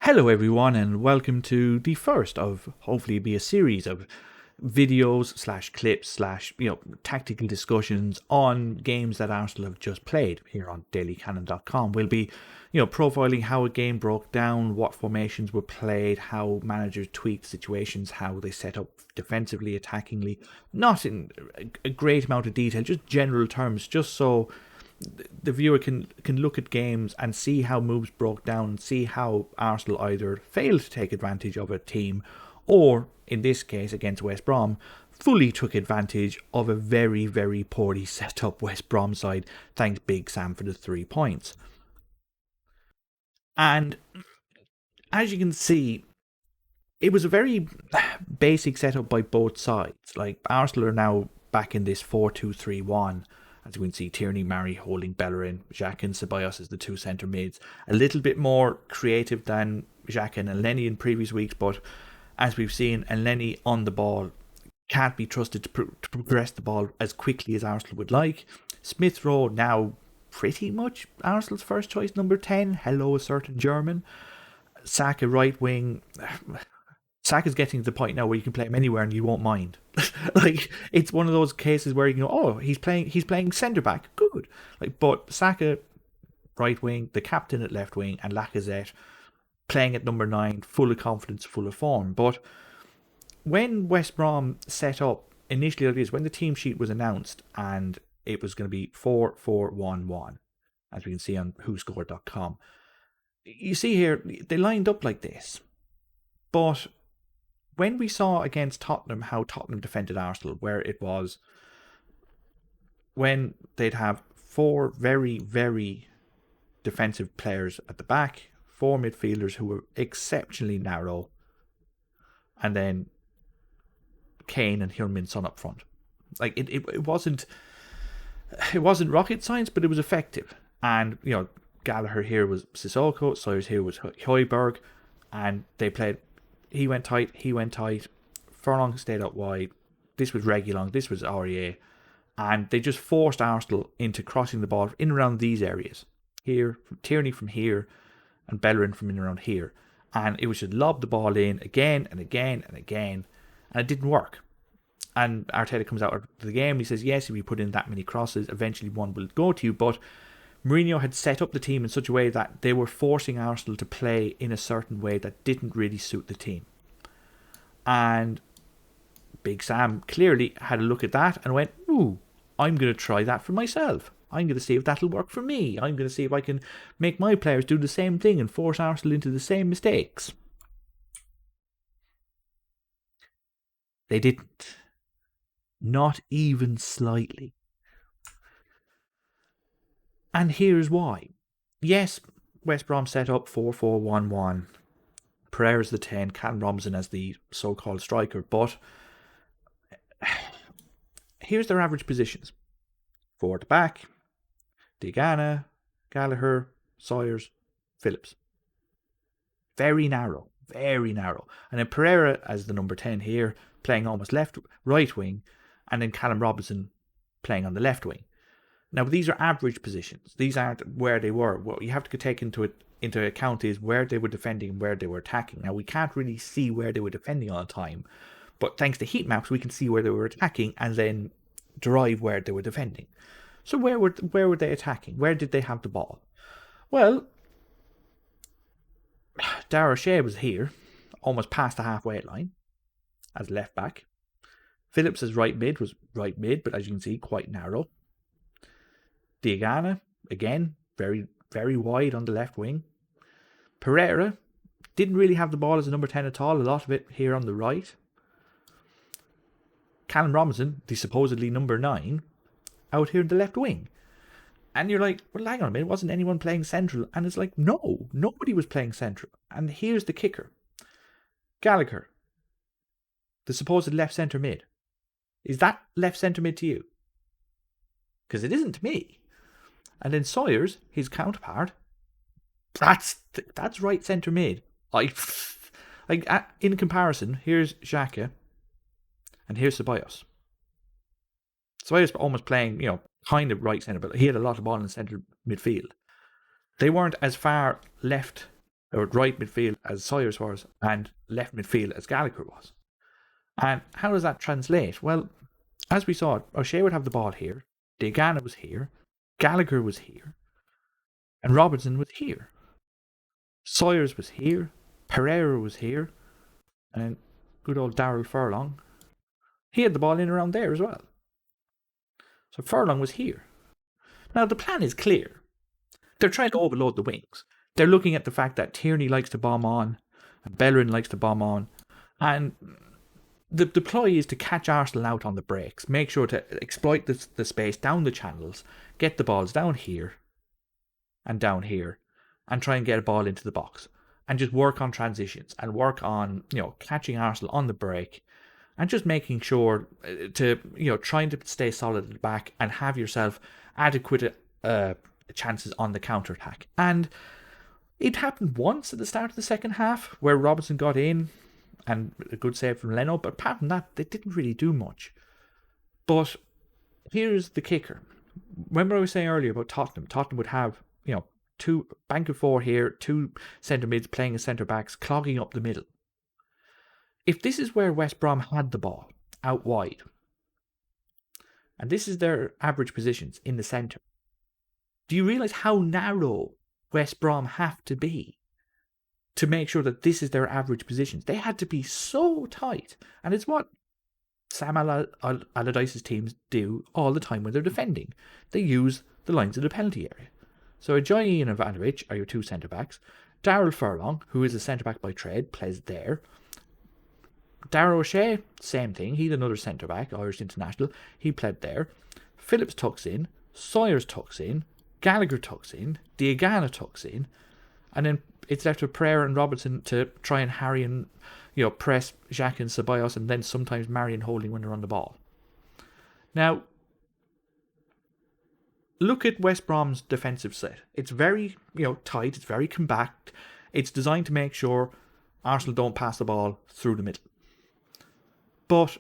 Hello, everyone, and welcome to the first of hopefully be a series of videos slash clips slash tactical discussions on games that Arsenal have just played here on dailycannon.com. We'll be profiling how a game broke down, what formations were played, how managers tweaked situations, how they set up defensively, attackingly, not in a great amount of detail, just general terms, just so the viewer can look at games and see how moves broke down and see how Arsenal either failed to take advantage of a team or, in this case against West Brom, fully took advantage of a very, very poorly set up West Brom side. Thanks Big Sam for the 3 points. And as you can see, it was a very basic setup by both sides. Like, Arsenal are now back in this 4-2-3-1. As you can see, Tierney, Mari holding Bellerin, Xhaka and Ceballos as the two centre mids. A little bit more creative than Xhaka and Elneny in previous weeks, but as we've seen, Elneny on the ball can't be trusted to progress the ball as quickly as Arsenal would like. Smith Rowe now pretty much Arsenal's first choice, number 10. Hello, a certain German. Saka right wing. Saka's getting to the point now where you can play him anywhere and you won't mind. Like, it's one of those cases where you go, oh, he's playing centre back, good. Like, but Saka right wing, the captain at left wing, and Lacazette playing at number 9, full of confidence, full of form. But when West Brom set up initially, like this, when the team sheet was announced and it was going to be 4-4-1-1, as we can see on whoscored.com, you see here they lined up like this, but when we saw against Tottenham how Tottenham defended Arsenal, where it was when they'd have 4 very, very defensive players at the back, 4 midfielders who were exceptionally narrow, and then Kane and Heung-min Son up front. Like, it wasn't rocket science, but it was effective. And Gallagher here was Sissoko, Sawyers here was Højbjerg, and they played. He went tight. Furlong stayed up wide. This was Reguilon, this was Aurier. And they just forced Arsenal into crossing the ball in around these areas. Here, Tierney from here, and Bellerin from in around here. And it was just lob the ball in again and again and again. And it didn't work. And Arteta comes out of the game and he says, yes, if you put in that many crosses, eventually one will go to you. But Mourinho had set up the team in such a way that they were forcing Arsenal to play in a certain way that didn't really suit the team. And Big Sam clearly had a look at that and went, ooh, I'm going to try that for myself. I'm going to see if that'll work for me. I'm going to see if I can make my players do the same thing and force Arsenal into the same mistakes. They didn't. Not even slightly. And here's why. Yes, West Brom set up 4-4-1-1. Pereira's the 10, Callum Robinson as the so-called striker, but here's their average positions. 4 at the back, Diagana, Gallagher, Sawyers, Phillips. Very narrow, very narrow. And then Pereira as the number 10 here, playing almost right wing, and then Callum Robinson playing on the left wing. Now, these are average positions. These aren't where they were. What you have to take into account is where they were defending and where they were attacking. Now, we can't really see where they were defending all the time, but thanks to heat maps, we can see where they were attacking and then derive where they were defending. So where were they attacking? Where did they have the ball? Well, Dara O'Shea was here, almost past the halfway line, as left back. Phillips as right mid was right mid, but as you can see, quite narrow. Diagana, again, very, very wide on the left wing. Pereira didn't really have the ball as a number 10 at all, a lot of it here on the right. Callum Robinson, the supposedly number 9, out here in the left wing. And you're like, well, hang on a minute, wasn't anyone playing central? And it's like, no, nobody was playing central. And here's the kicker. Gallagher, the supposed left centre mid. Is that left centre mid to you? Because it isn't to me. And then Sawyers, his counterpart, that's right centre mid. In comparison, here's Xhaka and here's Ceballos. Ceballos almost playing, kind of right centre, but he had a lot of ball in centre midfield. They weren't as far left or right midfield as Sawyers was, and left midfield as Gallagher was. And how does that translate? Well, as we saw, O'Shea would have the ball here, Diagana was here, Gallagher was here, and Robertson was here. Sawyers was here, Pereira was here, and good old Daryl Furlong, he had the ball in around there as well. So Furlong was here. Now the plan is clear. They're trying to overload the wings. They're looking at the fact that Tierney likes to bomb on, and Bellerin likes to bomb on, and the ploy is to catch Arsenal out on the breaks, make sure to exploit the space down the channels, get the balls down here and down here, and try and get a ball into the box, and just work on transitions and work on, catching Arsenal on the break, and just making sure to, trying to stay solid at the back and have yourself adequate chances on the counter-attack. And it happened once at the start of the second half where Robertson got in and a good save from Leno, but apart from that, they didn't really do much. But here's the kicker. Remember I was saying earlier about Tottenham? Tottenham would have, two bank of four here, two centre mids playing as centre backs, clogging up the middle. If this is where West Brom had the ball, out wide, and this is their average positions in the centre, do you realise how narrow West Brom have to be to make sure that this is their average positions? They had to be so tight, and it's what Sam Allardyce's teams do all the time when they're defending. They use the lines of the penalty area. So Ajayi and Ivanovic are your two centre-backs. Daryl Furlong, who is a centre-back by trade, plays there. Darragh O'Shea, same thing. He's another centre-back, Irish international. He played there. Phillips tucks in. Sawyers tucks in. Gallagher tucks in. Diagana tucks in. And then it's left with Pereira and Robertson to try and harry and, press Jacques and Ceballos, and then sometimes Marion Holding when they're on the ball. Now, look at West Brom's defensive set. It's very, tight. It's very compact. It's designed to make sure Arsenal don't pass the ball through the middle. But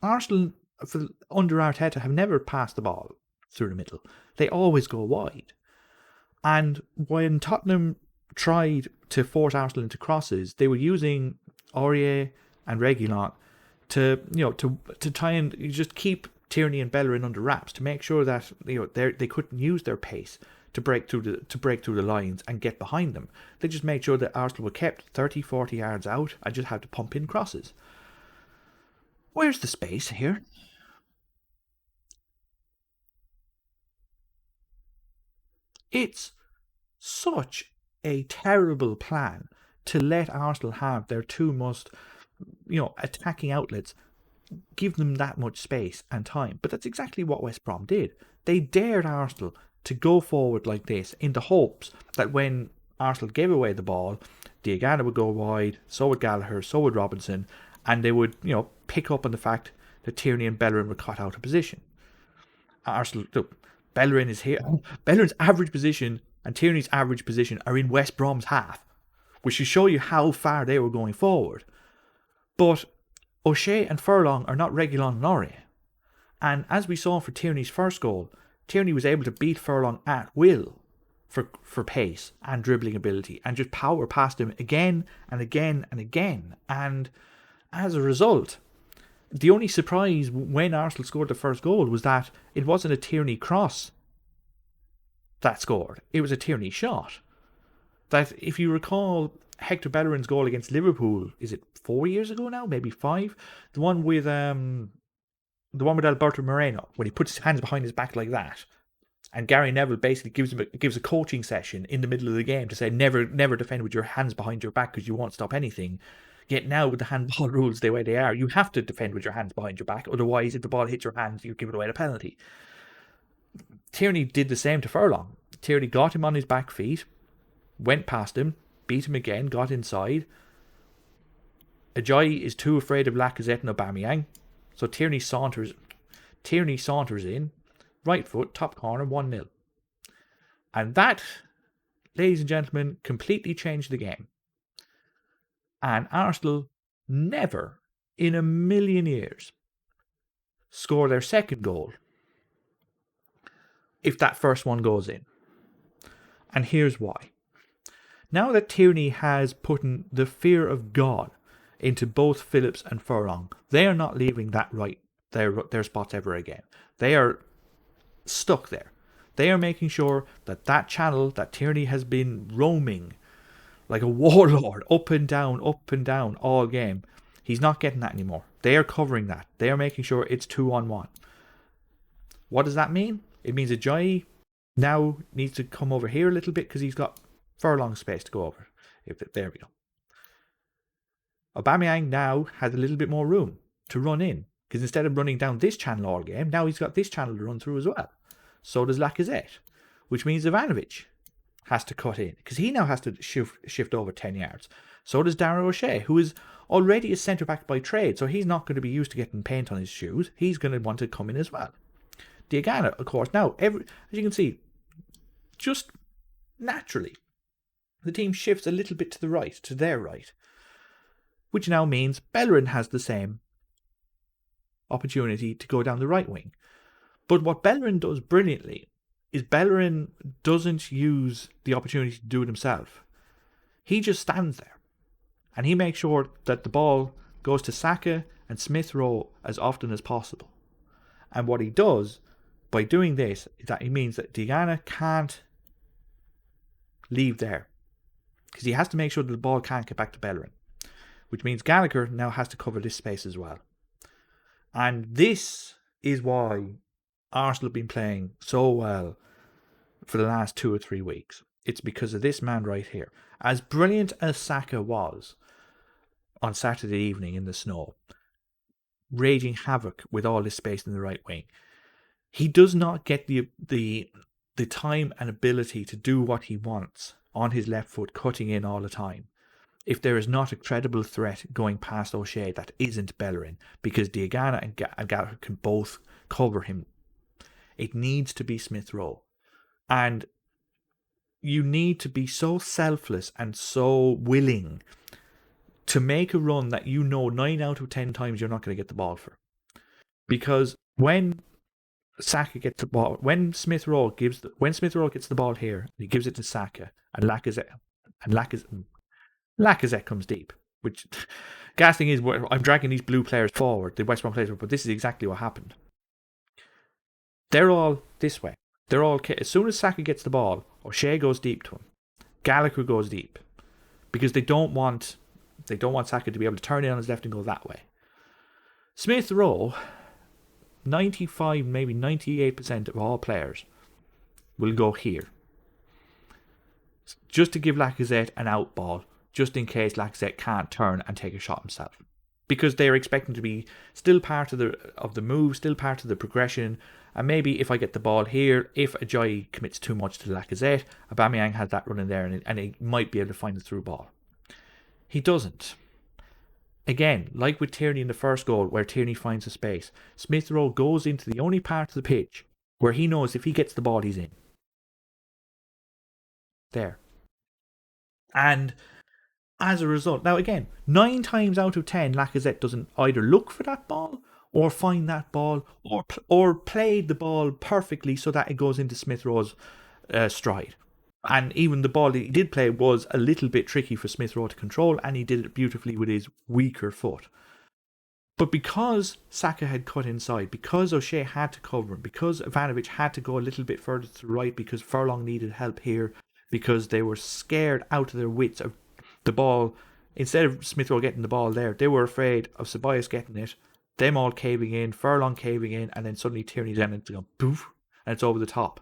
Arsenal, under Arteta, have never passed the ball through the middle. They always go wide. And when Tottenham tried to force Arsenal into crosses, they were using Aurier and Reguilon to try and just keep Tierney and Bellerin under wraps, to make sure that they couldn't use their pace to break through the lines and get behind them. They just made sure that Arsenal were kept 30, 40 yards out and just had to pump in crosses. Where's the space here? It's such a terrible plan to let Arsenal have their two most, attacking outlets, give them that much space and time. But that's exactly what West Brom did. They dared Arsenal to go forward like this in the hopes that when Arsenal gave away the ball, Diagana would go wide, so would Gallagher, so would Robinson, and they would, pick up on the fact that Tierney and Bellerin were caught out of position. Arsenal, look, Bellerin is here. Bellerin's average position and Tierney's average position are in West Brom's half, which should show you how far they were going forward. But O'Shea and Furlong are not Reguilon and Aurier. And as we saw for Tierney's first goal, Tierney was able to beat Furlong at will for pace and dribbling ability and just power past him again and again and again. And as a result, the only surprise when Arsenal scored the first goal was that it wasn't a Tierney cross that scored. It was a Tierney shot. That, if you recall Hector Bellerin's goal against Liverpool, is it 4 years ago now? Maybe 5? The one with Alberto Moreno, when he puts his hands behind his back like that. And Gary Neville basically gives a coaching session in the middle of the game to say never defend with your hands behind your back because you won't stop anything. Yet now, with the handball rules the way they are, you have to defend with your hands behind your back. Otherwise, if the ball hits your hands, you give it away a penalty. Tierney did the same to Furlong. Tierney got him on his back feet, went past him, beat him again, got inside. Ajayi is too afraid of Lacazette and Aubameyang, so Tierney saunters in, right foot, top corner, 1-0. And that, ladies and gentlemen, completely changed the game. And Arsenal never, in a million years, score their second goal if that first one goes in. And here's why. Now that Tierney has put in the fear of God into both Phillips and Furlong, they are not leaving that their spots ever again. They are stuck there. They are making sure that that channel that Tierney has been roaming like a warlord up and down all game, he's not getting that anymore. They are covering that. They are making sure it's 2-on-1. What does that mean? It means Ajayi now needs to come over here a little bit because he's got Furlong space to go over. There we go. Aubameyang now has a little bit more room to run in because instead of running down this channel all game, now he's got this channel to run through as well. So does Lacazette, which means Ivanovic has to cut in because he now has to shift over 10 yards. So does Darren O'Shea, who is already a centre-back by trade, so he's not going to be used to getting paint on his shoes. He's going to want to come in as well. Diagana, of course, now, as you can see, just naturally, the team shifts a little bit to the right, to their right, which now means Bellerin has the same opportunity to go down the right wing. But what Bellerin does brilliantly is Bellerin doesn't use the opportunity to do it himself. He just stands there and he makes sure that the ball goes to Saka and Smith Rowe as often as possible. And what he does by doing this is that he means that Diagana can't leave there because he has to make sure that the ball can't get back to Bellerin, which means Gallagher now has to cover this space as well. And this is why Arsenal have been playing so well for the last 2 or 3 weeks. It's because of this man right here. As brilliant as Saka was on Saturday evening in the snow, raging havoc with all this space in the right wing, he does not get the time and ability to do what he wants on his left foot, cutting in all the time, if there is not a credible threat going past O'Shea that isn't Bellerin, because Diagana and Gallagher can both cover him. It needs to be Smith Rowe. And you need to be so selfless and so willing to make a run that you know 9 out of 10 times you're not going to get the ball for. Because when Saka gets the ball, when Smith Rowe gets the ball here, he gives it to Saka, and Lacazette comes deep. Which, gas thing is, I'm dragging these blue players forward, the West Brom players, but this is exactly what happened. They're all this way. They're all, as soon as Saka gets the ball, O'Shea goes deep to him. Gallagher goes deep because they don't want Saka to be able to turn in on his left and go that way. Smith Rowe, 95, maybe 98% of all players will go here, just to give Lacazette an out ball, just in case Lacazette can't turn and take a shot himself, because they're expecting to be still part of the move, still part of the progression. And maybe if I get the ball here, if Ajayi commits too much to Lacazette, Aubameyang has that running there and he might be able to find the through ball. He doesn't. Again, like with Tierney in the first goal, where Tierney finds a space, Smith Rowe goes into the only part of the pitch where he knows if he gets the ball, he's in. There. And as a result, now again, 9 times out of 10, Lacazette doesn't either look for that ball or find that ball, or play the ball perfectly so that it goes into Smith Rowe's stride. And even the ball that he did play was a little bit tricky for Smith Rowe to control, and he did it beautifully with his weaker foot. But because Saka had cut inside, because O'Shea had to cover him, because Ivanovic had to go a little bit further to the right, because Furlong needed help here, because they were scared out of their wits of the ball, instead of Smith Rowe getting the ball there, they were afraid of Ceballos getting it, them all caving in, Furlong caving in, and then suddenly Tierney's in and go poof, and it's over the top.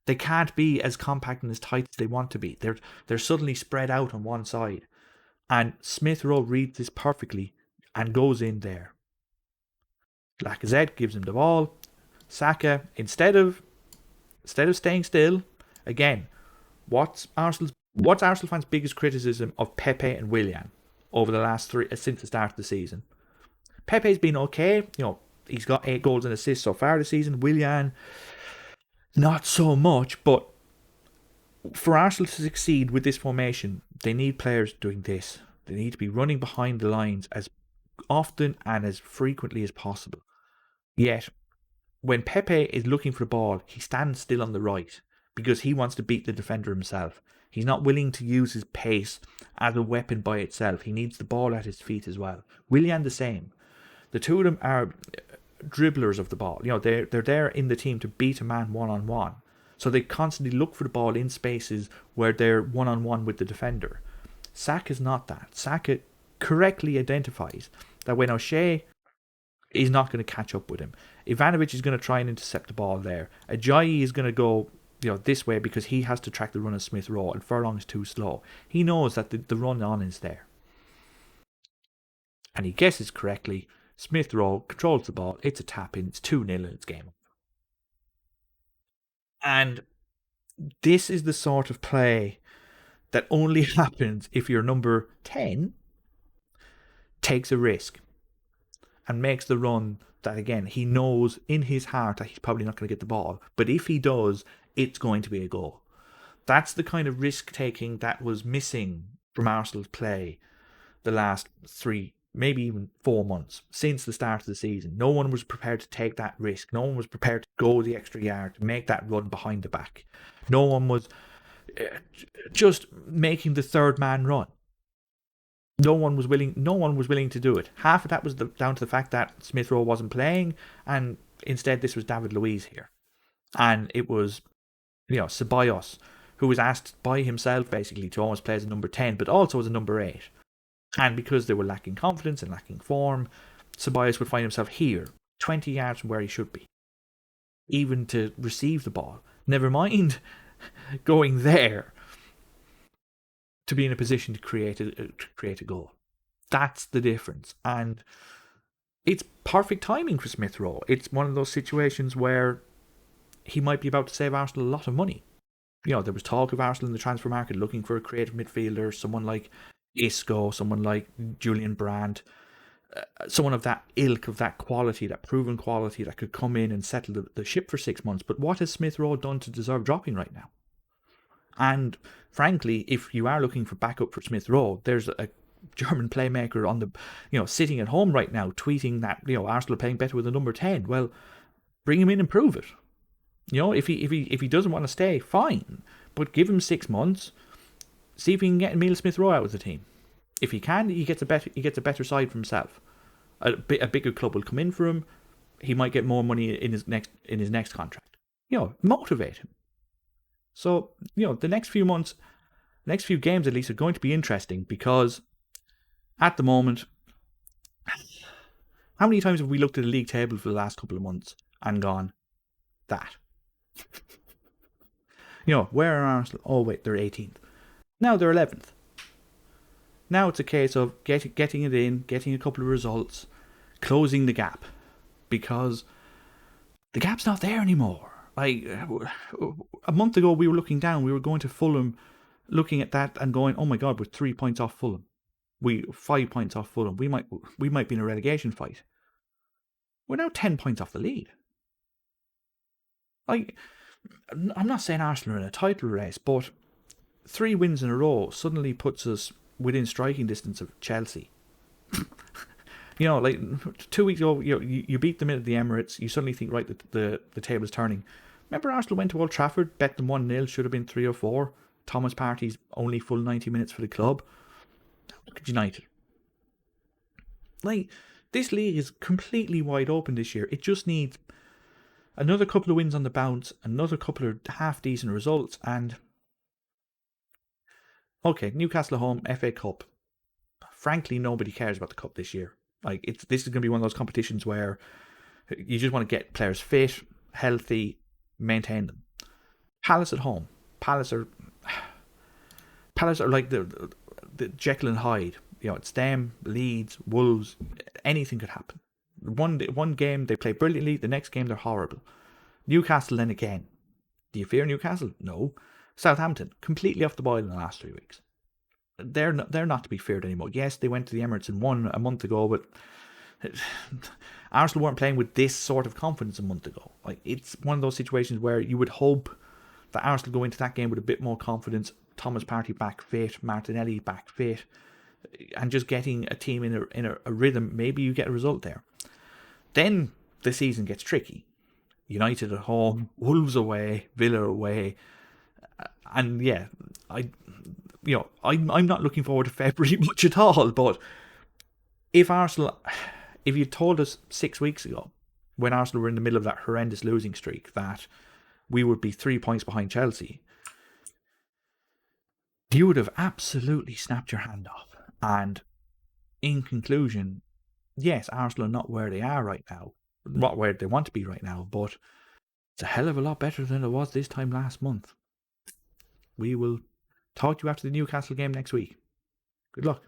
They can't be as compact and as tight as they want to be. They're suddenly spread out on one side. And Smith Rowe reads this perfectly and goes in there. Lacazette gives him the ball. Saka, instead of staying still, again, what's Arsenal fans' biggest criticism of Pepe and Willian over the last 3 since the start of the season? Pepe's been okay. He's got 8 goals and assists so far this season. Willian, not so much. But for Arsenal to succeed with this formation, they need players doing this. They need to be running behind the lines as often and as frequently as possible. Yet, when Pepe is looking for the ball, he stands still on the right because he wants to beat the defender himself. He's not willing to use his pace as a weapon by itself. He needs the ball at his feet as well. Willian the same. The two of them are dribblers of the ball. They're there in the team to beat a man one-on-one. So they constantly look for the ball in spaces where they're one-on-one with the defender. Saka is not that. Saka correctly identifies that when O'Shea is not going to catch up with him, Ivanovic is going to try and intercept the ball there. Ajayi is going to go this way because he has to track the run of Smith Rowe, and Furlong is too slow. He knows that the run on is there. And he guesses correctly. Smith Rowe controls the ball. It's a tap in. It's 2-0 and it's game. And this is the sort of play that only happens if your number 10 takes a risk and makes the run that, again, he knows in his heart that he's probably not going to get the ball. But if he does, it's going to be a goal. That's the kind of risk-taking that was missing from Arsenal's play the last 3, maybe even 4 months since the start of the season. No one was prepared to take that risk. No one was prepared to go the extra yard to make that run behind the back. No one was just making the third man run. No one was willing to do it. Half of that was down to the fact that Smith Rowe wasn't playing, and instead this was David Luiz here. And it was, Ceballos, who was asked by himself basically to almost play as a number 10, but also as a number 8. And because they were lacking confidence and lacking form, Ceballos would find himself here, 20 yards from where he should be, even to receive the ball. Never mind going there to be in a position to create a goal. That's the difference. And it's perfect timing for Smith Rowe. It's one of those situations where he might be about to save Arsenal a lot of money. There was talk of Arsenal in the transfer market looking for a creative midfielder, someone like Isco, someone like Julian Brandt, someone of that ilk, of that quality, that proven quality that could come in and settle the ship for 6 months. But what has Smith Rowe done to deserve dropping right now? And frankly, if you are looking for backup for Smith Rowe, there's a German playmaker on the, sitting at home right now tweeting that, Arsenal are playing better with a number 10. Well, bring him in and prove it. If he doesn't want to stay, fine, but give him 6 months. See if he can get Emile Smith Rowe out of the team. If he can, he gets a better side for himself. A bigger club will come in for him. He might get more money in his next contract. Motivate him. So, the next few months, next few games at least, are going to be interesting because at the moment, how many times have we looked at the league table for the last couple of months and gone, that? Where are Arsenal? Oh, wait, they're 18th. Now they're 11th. Now it's a case of getting it in, getting a couple of results, closing the gap. Because the gap's not there anymore. Like, a month ago we were looking down, we were going to Fulham, looking at that and going, oh my God, we're 3 points off Fulham. 5 points off Fulham. We might be in a relegation fight. We're now 10 points off the lead. Like, I'm not saying Arsenal are in a title race, but 3 wins in a row suddenly puts us within striking distance of Chelsea. Like 2 weeks ago, you beat them at the Emirates. You suddenly think, right, the table's turning. Remember Arsenal went to Old Trafford, bet them 1-0, should have been 3 or 4. Thomas Partey's only full 90 minutes for the club. Look at United. Like, this league is completely wide open this year. It just needs another couple of wins on the bounce, another couple of half-decent results, and okay, Newcastle at home, FA Cup. Frankly, nobody cares about the Cup this year. Like, this is going to be one of those competitions where you just want to get players fit, healthy, maintain them. Palace at home. Palace are like the Jekyll and Hyde. It's them, Leeds, Wolves. Anything could happen. One game they play brilliantly, the next game they're horrible. Newcastle then again. Do you fear Newcastle? No. Southampton, completely off the boil in the last 3 weeks. They're not to be feared anymore. Yes, they went to the Emirates and won a month ago, but Arsenal weren't playing with this sort of confidence a month ago. Like, it's one of those situations where you would hope that Arsenal go into that game with a bit more confidence. Thomas Partey back fit, Martinelli back fit, and just getting a team in a rhythm. Maybe you get a result there. Then the season gets tricky. United at home, Wolves away, Villa away. And yeah, I'm not looking forward to February much at all. But if Arsenal, if you told us 6 weeks ago, when Arsenal were in the middle of that horrendous losing streak, that we would be 3 points behind Chelsea, you would have absolutely snapped your hand off. And in conclusion, yes, Arsenal are not where they are right now, not where they want to be right now, but it's a hell of a lot better than it was this time last month. We will talk to you after the Newcastle game next week. Good luck.